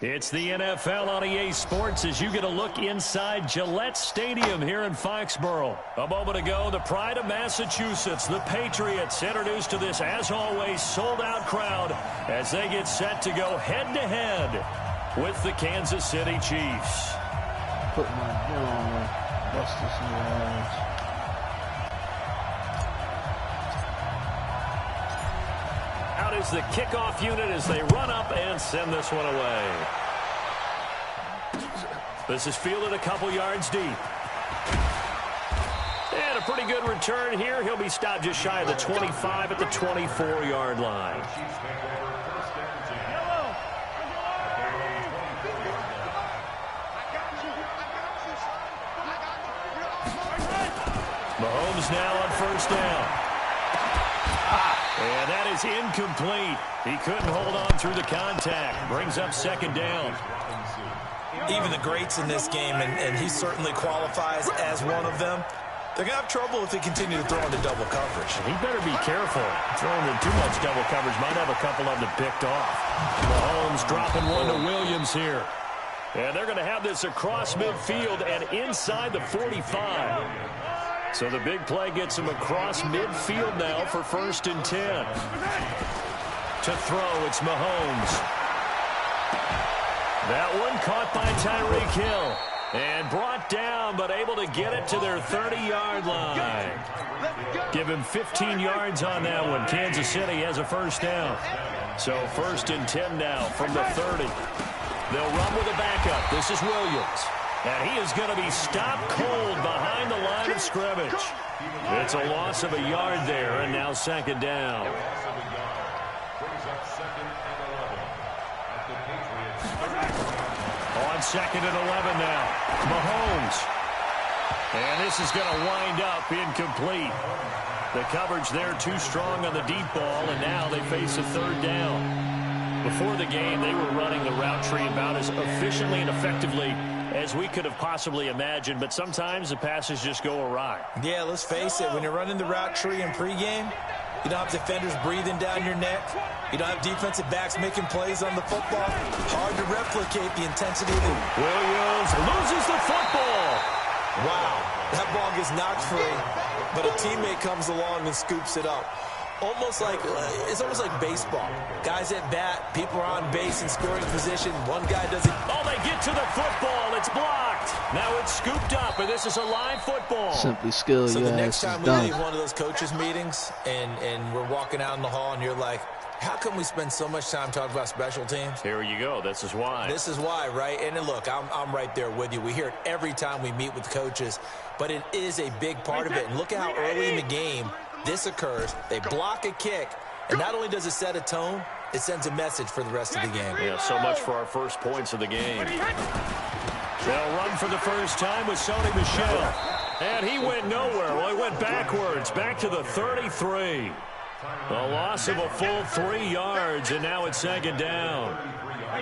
It's the NFL on EA Sports as you get a look inside Gillette Stadium here in Foxborough. A moment ago, the pride of Massachusetts, the Patriots, introduced to this, as always, sold-out crowd as they get set to go head-to-head with the Kansas City Chiefs. Put my bill on there. Bust this in the eyes. Out is the kickoff unit as they run up and send this one away. This is fielded a couple yards deep. And a pretty good return here. He'll be stopped just shy of the 25 at the 24-yard line. Mahomes now on first down. And that is incomplete. He couldn't hold on through the contact. Brings up second down. Even the greats in this game, and he certainly qualifies as one of them, they're going to have trouble if they continue to throw into double coverage. He better be careful. Throwing in too much double coverage might have a couple of them picked off. Mahomes dropping one to Williams here. And they're going to have this across midfield and inside the 45. So the big play gets him across midfield now for 1st and 10. To throw, it's Mahomes. That one caught by Tyreek Hill. And brought down, but able to get it to their 30-yard line. Give him 15 yards on that one. Kansas City has a first down. So 1st and 10 now from the 30. They'll run with a backup. This is Williams. And he is going to be stopped cold behind the line of scrimmage. It's a loss of a yard there, and now 2nd down. On 2nd and 11 now. Mahomes. And this is going to wind up incomplete. The coverage there too strong on the deep ball, and now they face a 3rd down. Before the game, they were running the route tree about as efficiently and effectively as we could have possibly imagined, but sometimes the passes just go awry. Yeah, let's face it, when you're running the route tree in pregame, you don't have defenders breathing down your neck. You don't have defensive backs making plays on the football. Hard to replicate the intensity of the... Williams loses the football. Wow, that ball gets knocked free, but a teammate comes along and scoops it up. It's almost like baseball. Guys at bat, people are on base in scoring position. One guy doesn't. Oh, they get to the football. It's blocked. Now it's scooped up, and this is a live football. Simply skill. So the next time we leave done. one of those coaches' meetings and we're walking out in the hall and you're like, how come we spend so much time talking about special teams? Here you go. This is why. This is why, right? And look, I'm right there with you. We hear it every time we meet with coaches, but it is a big part of it. And look at how early in the game this occurs. They block a kick, and not only does it set a tone, it sends a message for the rest of the game. Yeah, so much for our first points of the game. They'll run for the first time with Sony Michel. And he went nowhere. Well, he went backwards, back to the 33. A loss of a full 3 yards, and now it's 2nd down.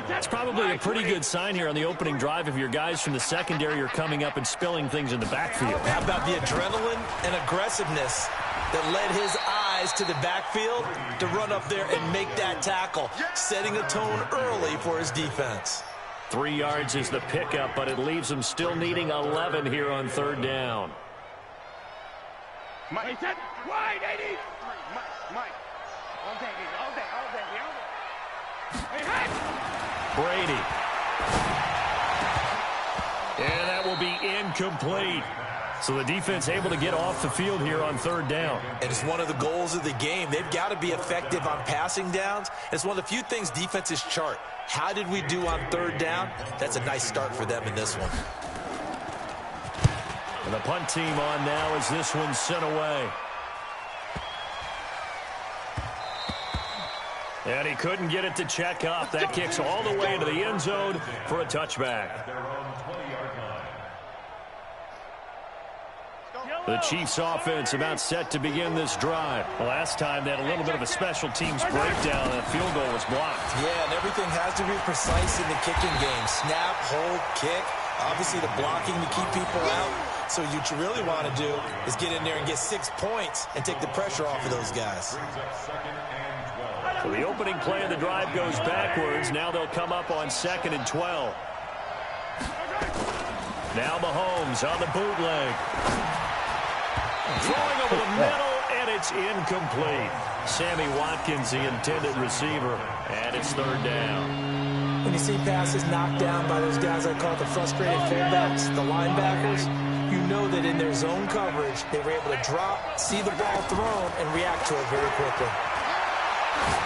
It's probably a pretty good sign here on the opening drive if your guys from the secondary are coming up and spilling things in the backfield. How about the adrenaline and aggressiveness that led his eyes to the backfield to run up there and make that tackle, setting a tone early for his defense. 3 yards is the pickup, but it leaves him still needing 11 here on 3rd down. Mike, wide, 80. Mike, all day. Hey, Brady. And that will be incomplete. So the defense able to get off the field here on 3rd down. And it's one of the goals of the game. They've got to be effective on passing downs. It's one of the few things defenses chart. How did we do on 3rd down? That's a nice start for them in this one. And the punt team on now as this one's sent away. And he couldn't get it to check up. That kicks all the way into the end zone for a touchback. The Chiefs offense about set to begin this drive. Last time they had a little bit of a special teams breakdown and a field goal was blocked. Yeah, and everything has to be precise in the kicking game. Snap, hold, kick. Obviously the blocking to keep people out. So what you really want to do is get in there and get 6 points and take the pressure off of those guys. So the opening play of the drive goes backwards. Now they'll come up on 2nd and 12. Now Mahomes on the bootleg. Throwing over the middle, and it's incomplete. Sammy Watkins, the intended receiver, and it's 3rd down. When you see passes knocked down by those guys I call the frustrated fullbacks, the linebackers, you know that in their zone coverage, they were able to drop, see the ball thrown, and react to it very quickly.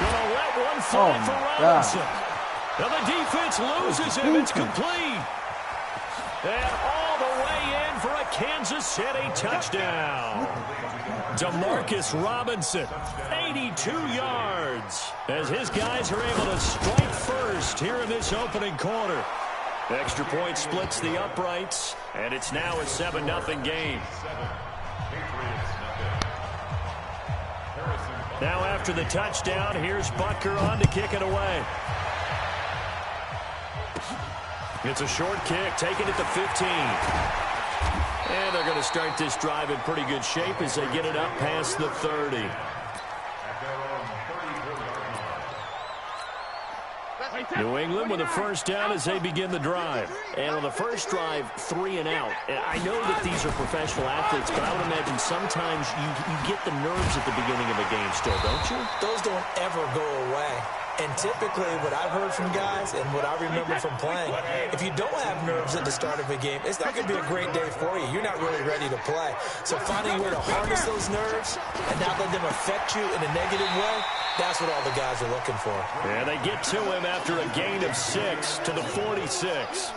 Gonna let one fly for Robinson. Now the defense loses him. It's complete. And all the way in for a Kansas City touchdown. Demarcus Robinson, 82 yards, as his guys are able to strike first here in this opening quarter. The extra point splits the uprights, and it's now a 7-0 game. Now after the touchdown, here's Butker on to kick it away. It's a short kick, taken at the 15. And they're going to start this drive in pretty good shape as they get it up past the 30. New England with a first down as they begin the drive. And on the first drive, 3 and out. And I know that these are professional athletes, but I would imagine sometimes you get the nerves at the beginning of a game still, don't you? Those don't ever go away. And typically what I've heard from guys and what I remember from playing, if you don't have nerves at the start of a game, it's not going to be a great day for you. You're not really ready to play. So finding a way to harness those nerves and not let them affect you in a negative way, that's what all the guys are looking for. And they get to him after a gain of 6 to the 46.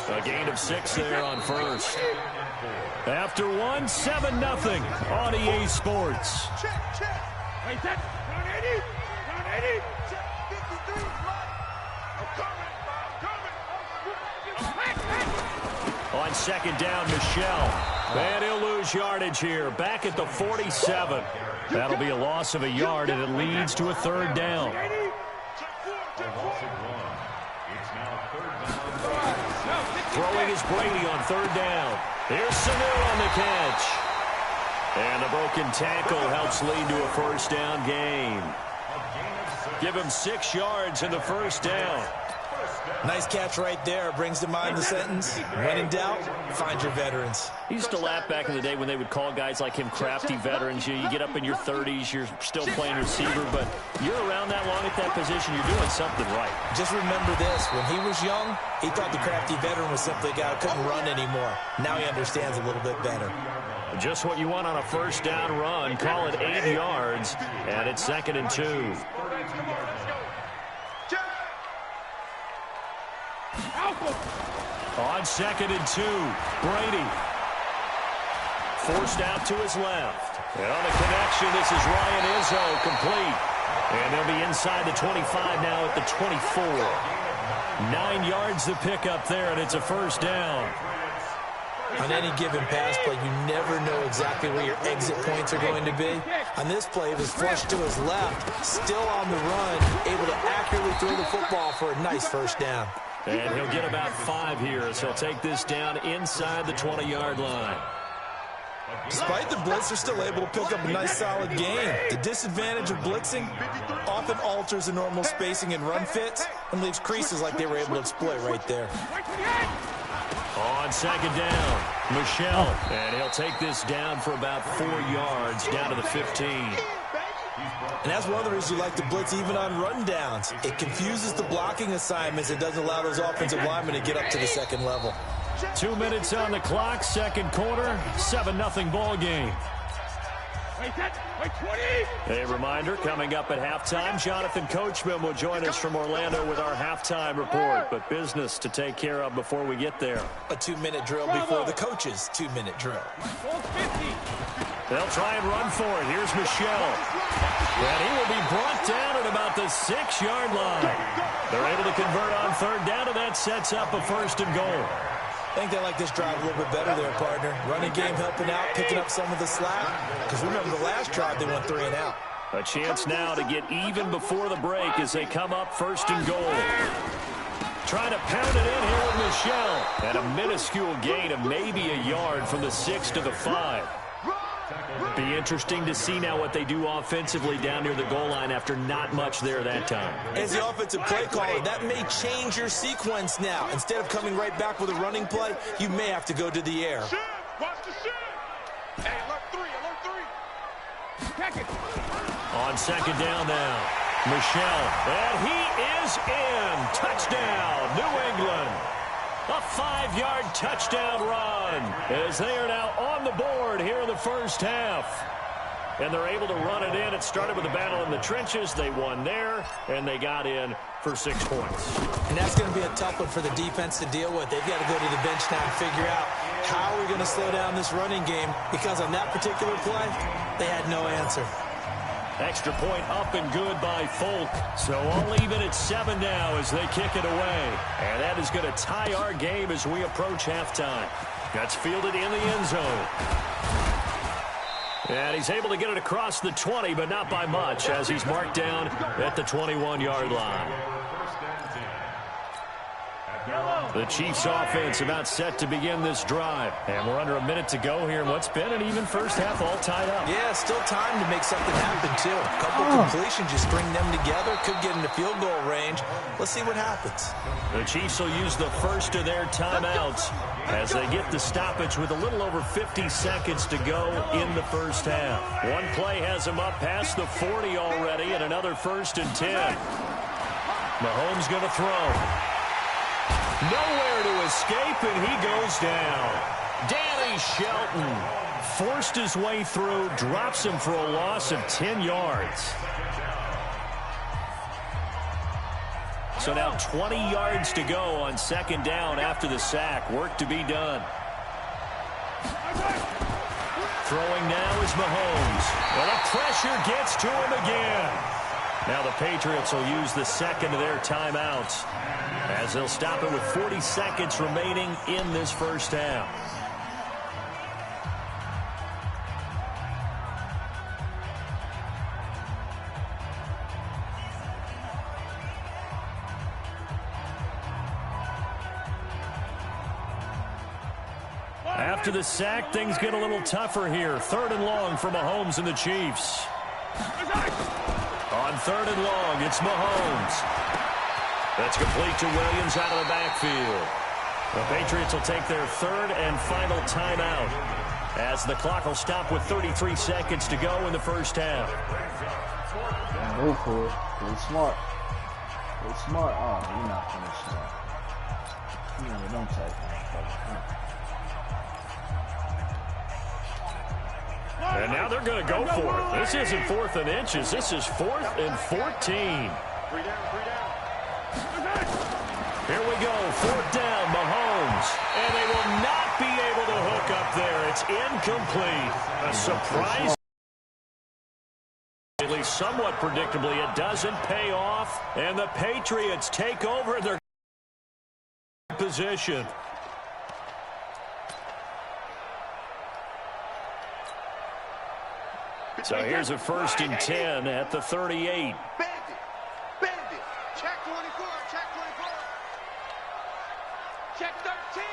A gain of 6 there on first. After 1, 7-0 on EA Sports. On 2nd down, Michelle. And he'll lose yardage here. Back at the 47. That'll be a loss of a yard, and it leads to a 3rd down. Throwing is Brady on 3rd down. Here's Sanu on the catch. And the broken tackle helps lead to a first down gain. Give him 6 yards in the first down. Nice catch right there. Brings to mind the sentence, when in doubt, find your veterans. He used to laugh back in the day when they would call guys like him crafty veterans. You get up in your 30s, you're still playing receiver, but you're around that long at that position, you're doing something right. Just remember this. When he was young, he thought the crafty veteran was simply a guy who couldn't run anymore. Now he understands a little bit better. Just what you want on a first down run. Call it 8 yards, and it's 2nd and 2. On 2nd and 2, Brady. Forced out to his left. And on the connection, this is Ryan Izzo, complete. And they'll be inside the 25 now at the 24. 9 yards to pick up there, and it's a first down. On any given pass play, you never know exactly where your exit points are going to be. On this play, it was flushed to his left, still on the run, able to accurately throw the football for a nice first down. And he'll get about 5 here as he'll take this down inside the 20-yard line. Despite the blitz, they're still able to pick up a nice solid gain. The disadvantage of blitzing often alters the normal spacing and run fits and leaves creases like they were able to exploit right there. On 2nd down, Michelle. And he'll take this down for about 4 yards down to the 15. And that's one of the reasons you like to blitz even on run downs. It confuses the blocking assignments. It doesn't allow those offensive linemen to get up to the second level. 2 minutes on the clock, second quarter, 7-0 ball game. A reminder, coming up at halftime, Jonathan Coachman will join us from Orlando with our halftime report, but business to take care of before we get there. A 2-minute drill before the coach's 2-minute drill. They'll try and run for it. Here's Michelle. And he will be brought down at about the 6-yard line. They're able to convert on 3rd down, and that sets up a 1st and goal. I think they like this drive a little bit better there, partner. Running game helping out, picking up some of the slack. Because remember, the last drive, they went 3 and out. A chance now to get even before the break as they come up 1st and goal. Trying to pound it in here with Michelle. And a minuscule gain of maybe a yard from the 6 to the 5. Be interesting to see now what they do offensively down near the goal line after not much there that time. As the offensive play caller, that may change your sequence now. Instead of coming right back with a running play, you may have to go to the air. Watch the shit. Hey, alert three. Check it. On second down now, Michelle, and he is in. Touchdown, New England. A 5-yard touchdown run as they are now on the board here in the first half. And they're able to run it in. It started with a battle in the trenches. They won there, and they got in for 6 points. And that's going to be a tough one for the defense to deal with. They've got to go to the bench now and figure out how are we going to slow down this running game, because on that particular play, they had no answer. Extra point up and good by Folk. So all even at 7 now as they kick it away. And that is going to tie our game as we approach halftime. That's fielded in the end zone. And he's able to get it across the 20, but not by much, as he's marked down at the 21-yard line. The Chiefs offense about set to begin this drive. And we're under a minute to go here in what's been an even first half, all tied up. Yeah, still time to make something happen, too. A couple completions, you string them together, could get into field goal range. Let's see what happens. The Chiefs will use the first of their timeouts as they get the stoppage with a little over 50 seconds to go in the first half. One play has them up past the 40 already, and another 1st and 10. Mahomes going to throw. Nowhere to escape, and he goes down. Danny Shelton forced his way through, drops him for a loss of 10 yards. So now 20 yards to go on second down after the sack. Work to be done. Throwing now is Mahomes. Well, the pressure gets to him again. Now the Patriots will use the second of their timeouts as they'll stop it with 40 seconds remaining in this first half. After the sack, things get a little tougher here. 3rd and long for Mahomes and the Chiefs. On 3rd and long, it's Mahomes. That's complete to Williams out of the backfield. The Patriots will take their 3rd and final timeout as the clock will stop with 33 seconds to go in the first half. Go for it. Play smart. Play smart. Oh, you're not playing smart. You don't take that. And now they're going to go for it. This isn't 4th and inches. This is 4th and 14. Here we go. 4th down, Mahomes. And they will not be able to hook up there. It's incomplete. A surprise. At least somewhat predictably, it doesn't pay off. And the Patriots take over their position. So here's a 1st and 10 at the 38. Bandit. Check 24. Check 24. Check 13.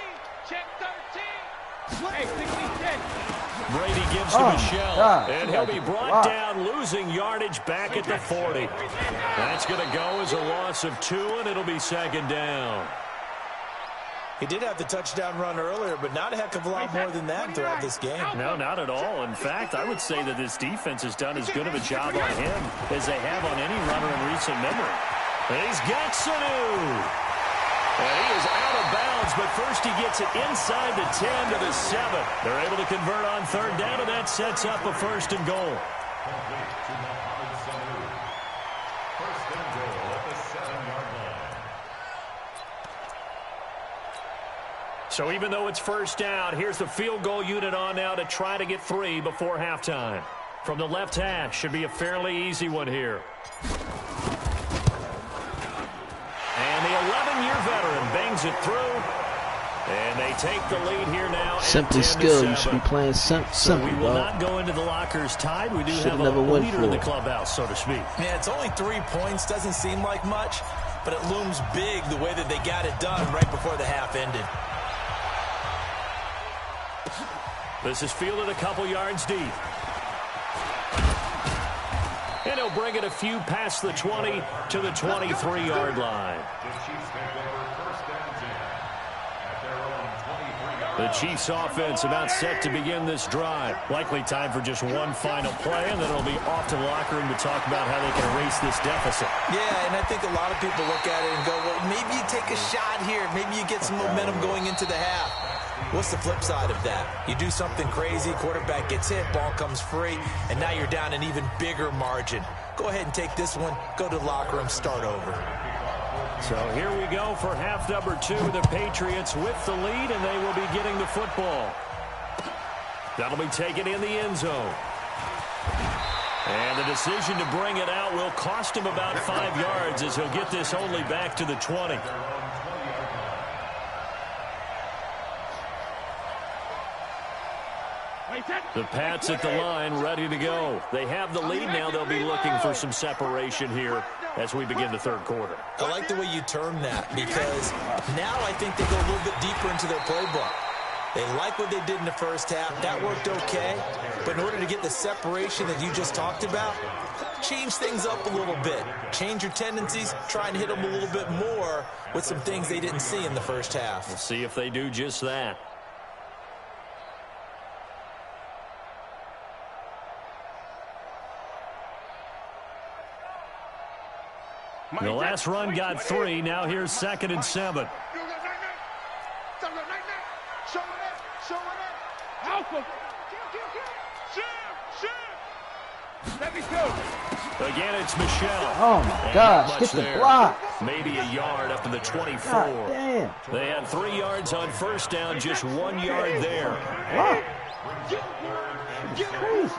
Check 13. Hey, 16. Brady gives to Michelle, and he'll be brought down, losing yardage back at the 40. That's going to go as a loss of 2, and it'll be 2nd down. He did have the touchdown run earlier, but not a heck of a lot more than that throughout this game. No, not at all. In fact, I would say that this defense has done as good of a job on him as they have on any runner in recent memory. And he's got Sanu. And he is out of bounds, but first he gets it inside the 10 to the 7. They're able to convert on 3rd down, and that sets up a 1st and goal. So even though it's 1st down, here's the field goal unit on now to try to get 3 before halftime. From the left hash, should be a fairly easy one here. And the 11-year veteran bangs it through. And they take the lead here now. Simply skill. You should be playing simple. So we will not go into the lockers tied. We do have a leader in the clubhouse, so to speak. Yeah, it's only 3 points. Doesn't seem like much, but it looms big the way that they got it done right before the half ended. This is fielded a couple yards deep. And he'll bring it a few past the 20 to the 23-yard line. The Chiefs offense about set to begin this drive. Likely time for just one final play, and then it'll be off to the locker room to talk about how they can erase this deficit. Yeah, and I think a lot of people look at it and go, well, maybe you take a shot here. Maybe you get some momentum going into the half. What's the flip side of that? You do something crazy, quarterback gets hit, ball comes free, and now you're down an even bigger margin. Go ahead and take this one, go to the locker room, start over. So here we go for half number 2. The Patriots with the lead, and they will be getting the football. That'll be taken in the end zone. And the decision to bring it out will cost him about 5 yards as he'll get this only back to the 20. The Pats at the line, ready to go. They have the lead now. They'll be looking for some separation here as we begin the third quarter. I like the way you term that, because now I think they go a little bit deeper into their playbook. They like what they did in the first half. That worked okay. But in order to get the separation that you just talked about, change things up a little bit. Change your tendencies. Try and hit them a little bit more with some things they didn't see in the first half. We'll see if they do just that. The last run got 3. Now here's 2nd and 7. Again, it's Michelle. Oh, my gosh. Hit the block. Maybe a yard up to the 24. God damn. They had 3 yards on first down, just 1 yard there. Wow. It's crazy.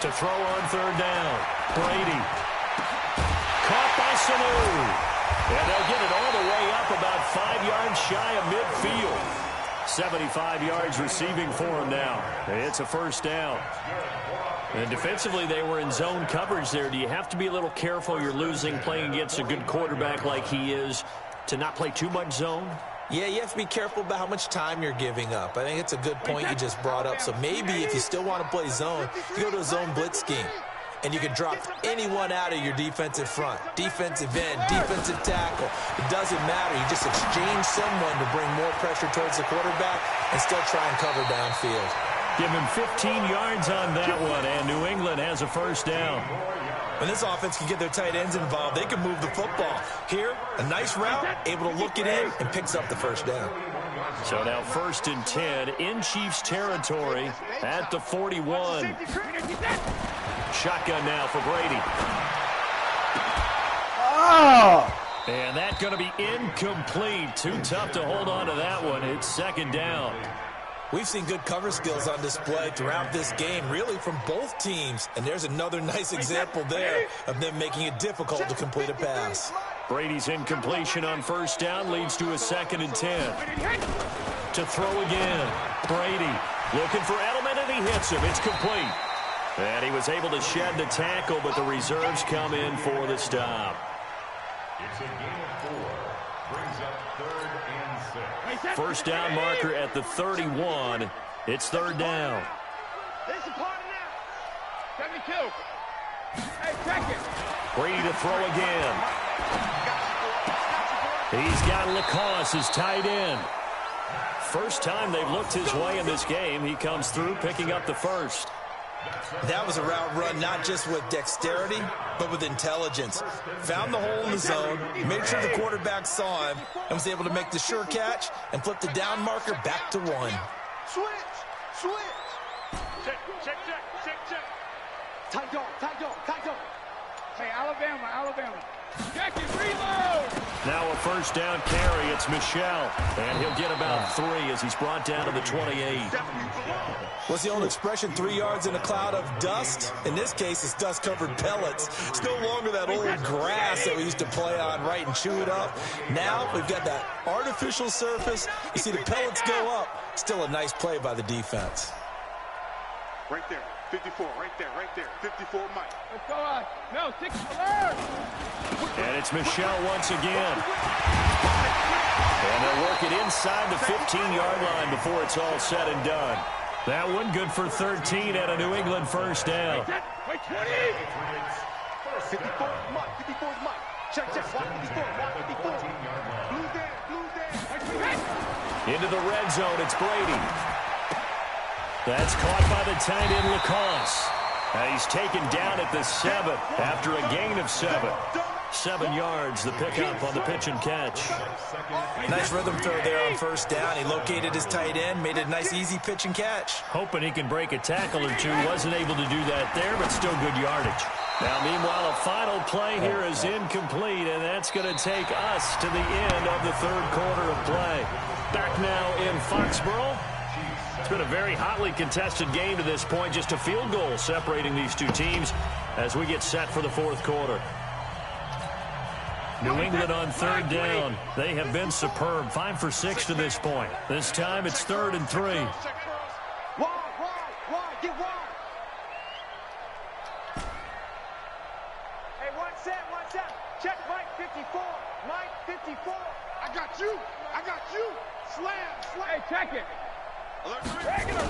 To throw on 3rd down. Brady. Caught by Sanu. And they'll get it all the way up about 5 yards shy of midfield. 75 yards receiving for him now. It's a first down. And defensively, they were in zone coverage there. Do you have to be a little careful? You're losing, playing against a good quarterback like he is, to not play too much zone? Yeah, you have to be careful about how much time you're giving up. I think it's a good point you just brought up. So maybe if you still want to play zone, you go to a zone blitz scheme. And you can drop anyone out of your defensive front. Defensive end, defensive tackle. It doesn't matter. You just exchange someone to bring more pressure towards the quarterback and still try and cover downfield. Give him 15 yards on that one, and New England has a first down. When this offense can get their tight ends involved, they can move the football. Here, a nice route, able to look it in, and picks up the first down. So now 1st and 10 in Chiefs territory at the 41. Shotgun now for Brady. Oh! And that's going to be incomplete. Too tough to hold on to that one. It's 2nd down. We've seen good cover skills on display throughout this game, really from both teams. And there's another nice example there of them making it difficult to complete a pass. Brady's incompletion on first down leads to a 2nd and 10. To throw again. Brady looking for Edelman, and he hits him. It's complete. And he was able to shed the tackle, but the reserves come in for the stop. It's a game of 4. Brings up 3rd and 6. First down marker at the 31. It's 3rd down. Brady to throw again. He's got Lacoste as tight end. First time they've looked his way in this game. He comes through picking up the first. That was a route run not just with dexterity, but with intelligence. Found the hole in the zone, made sure the quarterback saw him, and was able to make the sure catch and flip the down marker back to 1. Switch. Check. Tight dog. Hey, Alabama. Check it, reload. Now a first down carry. It's Michelle. And he'll get about 3 as he's brought down to the 28. What's the old expression, 3 yards in a cloud of dust? In this case, it's dust-covered pellets. It's no longer that old grass that we used to play on, right, and chew it up. Now we've got that artificial surface. You see the pellets go up. Still a nice play by the defense. Right there, 54, right there, 54 Mike. Let's go on. No, 6 alert. And it's Michelle once again. And they'll work it inside the 15-yard line before it's all said and done. That one good for 13 and a New England first down. 54 Mike. 54 Mike. Check. Watch 54. Watch 54. Blue down. Into the red zone, it's Brady. That's caught by the tight end, Lacoste. He's taken down at the 7 after a gain of 7. 7 yards, the pickup on the pitch and catch. Nice rhythm throw there on first down. He located his tight end, made it a nice, easy pitch and catch. Hoping he can break a tackle or two. Wasn't able to do that there, but still good yardage. Now, meanwhile, a final play here is incomplete, and that's going to take us to the end of the third quarter of play. Back now in Foxborough. It's been a very hotly contested game to this point. Just a field goal separating these two teams as we get set for the fourth quarter. New England on third down. They have been superb. 5 for 6 to this point. This time it's 3rd and 3. Wide. Get wide. Hey, one set. Check Mike 54. Mike 54. I got you. Slam. Hey, check it. Regular.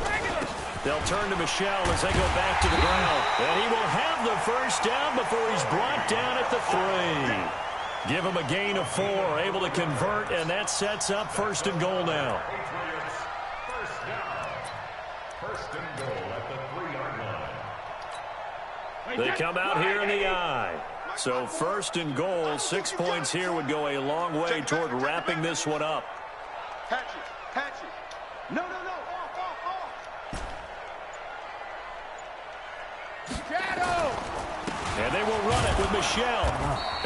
They'll turn to Michelle as they go back to the ground. And he will have the first down before he's brought down at the 3. Give him a gain of 4, able to convert, and that sets up 1st and goal now. First and goal at the 3-yard line. They come out here in the eye. So 1st and goal, 6 points here would go a long way toward wrapping this one up. Patch it. No. Off. Shadow. And they will run it with Michelle.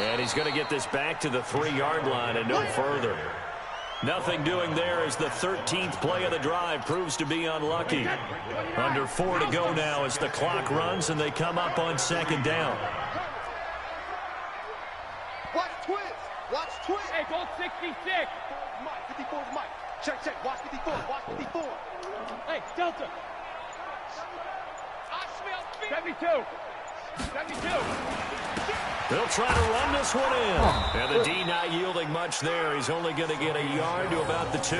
And he's going to get this back to the 3-yard line and no further. Nothing doing there as the 13th play of the drive proves to be unlucky. Under 4 to go now as the clock runs and they come up on 2nd down. Watch twist. Hey, go 66. Mike, 54 is Mike. Check. Watch 54. Hey, Delta. I smell 72. They'll try to run this one in. And the D not yielding much there. He's only going to get a yard to about the 2.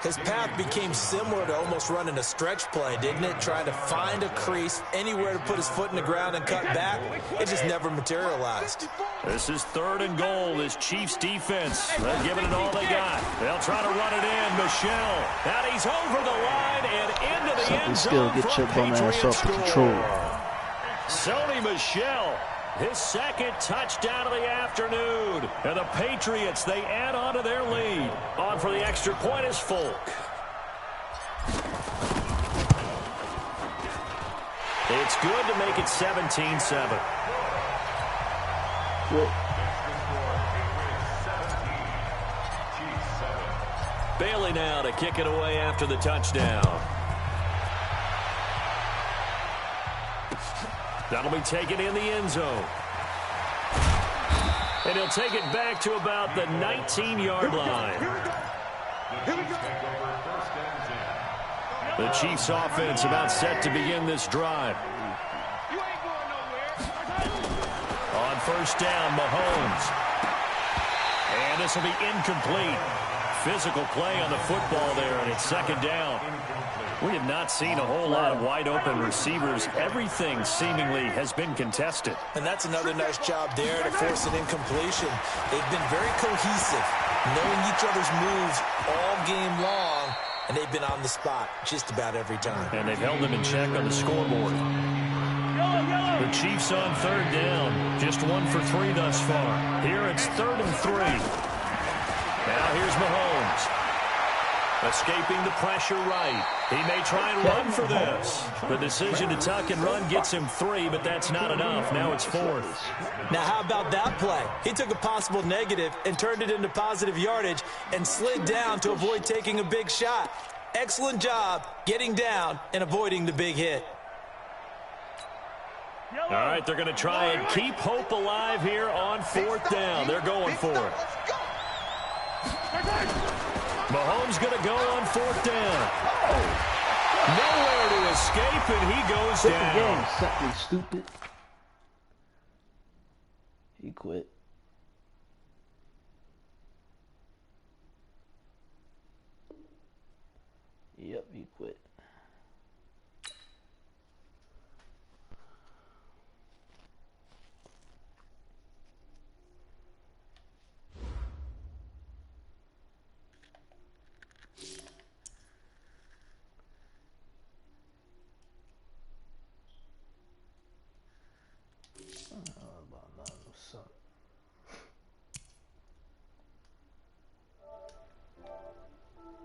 His path became similar to almost running a stretch play, didn't it? Trying to find a crease, anywhere to put his foot in the ground and cut back. It just never materialized. This is 3rd and goal. This Chiefs defense, they're giving it all they got. They'll try to run it in. Michelle. And he's over the line and into the end zone. Get your bum ass off the control. Sony Michel, his 2nd touchdown of the afternoon. And the Patriots, they add on to their lead. On for the extra point is Folk. It's good to make it 17-7. Bailey now to kick it away after the touchdown. That'll be taken in the end zone. And he'll take it back to about the 19-yard line. The Chiefs offense about set to begin this drive. On first down, Mahomes. And this will be incomplete. Physical play on the football there, and it's 2nd down. We have not seen a whole lot of wide-open receivers. Everything seemingly has been contested. And that's another nice job there to force an incompletion. They've been very cohesive, knowing each other's moves all game long, and they've been on the spot just about every time. And they've held them in check on the scoreboard. The Chiefs on 3rd down. Just 1 for 3 thus far. Here it's 3rd and 3. Now here's Mahomes. Escaping the pressure right. He may try and run for this. The decision to tuck and run gets him 3, but that's not enough. Now it's 4th. Now how about that play? He took a possible negative and turned it into positive yardage and slid down to avoid taking a big shot. Excellent job getting down and avoiding the big hit. All right, they're going to try and keep hope alive here on 4th down. They're going for it. Mahomes going to go on 4th down. Nowhere to escape, and he goes down. Something stupid. He quit.